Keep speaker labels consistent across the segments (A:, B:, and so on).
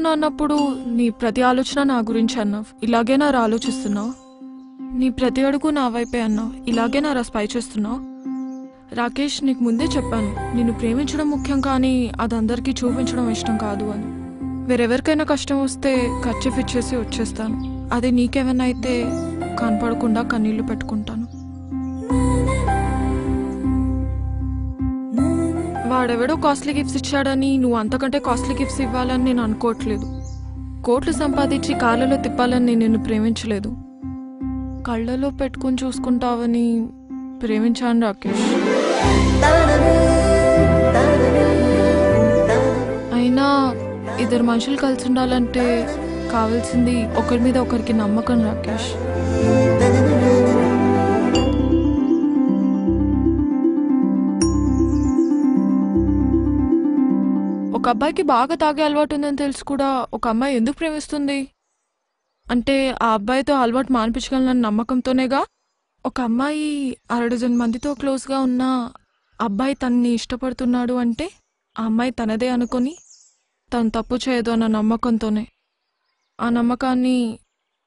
A: ప్రేమిస్తున్నా అన్నప్పుడు నీ ప్రతి ఆలోచన నా గురించి అన్నావు. ఇలాగే నా ఆలోచిస్తున్నావు. నీ ప్రతి అడుగు నా వైపే అన్నావు. ఇలాగే నా స్పై చేస్తున్నావు. రాకేష్, నీకు ముందే చెప్పాను, నిన్ను ప్రేమించడం ముఖ్యం, కానీ అది అందరికీ చూపించడం ఇష్టం కాదు అని. వేరెవరికైనా కష్టం వస్తే ఖర్చు ఇచ్చేసి వచ్చేస్తాను. అదే నీకేమైనా అయితే కనపడకుండా కన్నీళ్లు పెట్టుకుంటాను. వాడెవడో కాస్ట్లీ గిఫ్ట్స్ ఇచ్చాడని నువ్వు అంతకంటే కాస్ట్లీ గిఫ్ట్స్ ఇవ్వాలని నేను అనుకోవట్లేదు. కోట్లు సంపాదించి కార్లలో తిప్పాలని నేను నిన్ను ప్రేమించలేదు. కళ్ళలో పెట్టుకుని చూసుకుంటావని ప్రేమించాను రాకేష్. అయినా ఇద్దరు మనుషులు కలిసి ఉండాలంటే కావాల్సింది ఒకరి మీద ఒకరికి నమ్మకం రాకేష్. ఒక అబ్బాయికి బాగా తాగే అలవాటు ఉందని తెలుసు కూడా ఒక అమ్మాయి ఎందుకు ప్రేమిస్తుంది అంటే ఆ అబ్బాయితో అలవాటు మానిపించగలనన్న నమ్మకంతోనేగా. ఒక అమ్మాయి 6 మందితో క్లోజ్గా ఉన్న అబ్బాయి తనని ఇష్టపడుతున్నాడు అంటే ఆ అమ్మాయి తనదే అనుకొని తను తప్పు చేయదు అన్న నమ్మకంతోనే. ఆ నమ్మకాన్ని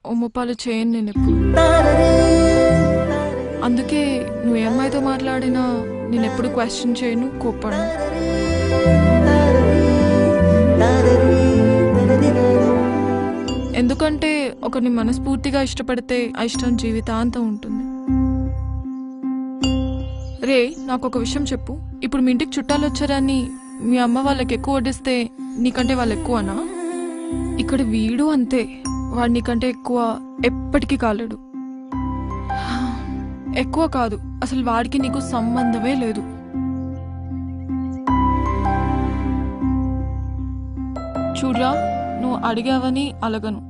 A: ఒమ్ముపాలు చేయను నేను ఎప్పుడు. అందుకే నువ్వు ఏ అమ్మాయితో మాట్లాడినా నేను ఎప్పుడు క్వశ్చన్ చేయను, కోప్పడను. ఎందుకంటే ఒకరిని మనస్ఫూర్తిగా ఇష్టపడితే ఆ ఇష్టం జీవితాంతం ఉంటుంది. రే, నాకు ఒక విషయం చెప్పు. ఇప్పుడు మీ ఇంటికి చుట్టాలు వచ్చారని మీ అమ్మ వాళ్ళకి ఎక్కువ వడ్డిస్తే నీకంటే వాళ్ళు ఎక్కువనా? ఇక్కడ వీడు అంతే, వాడు నీకంటే ఎక్కువ ఎప్పటికీ కాలేడు. ఎక్కువ కాదు, అసలు వాడికి నీకు సంబంధమే లేదు. చూడ్రా, నువ్వు అడిగావని అలగను,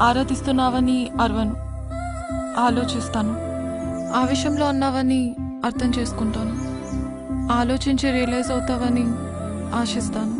A: ఆరాధిస్తున్నావని అరవను, ఆలోచిస్తాను. ఆ విషయంలో అన్నావని అర్థం చేసుకుంటాను, ఆలోచించి రియలైజ్ అవుతావని ఆశిస్తాను.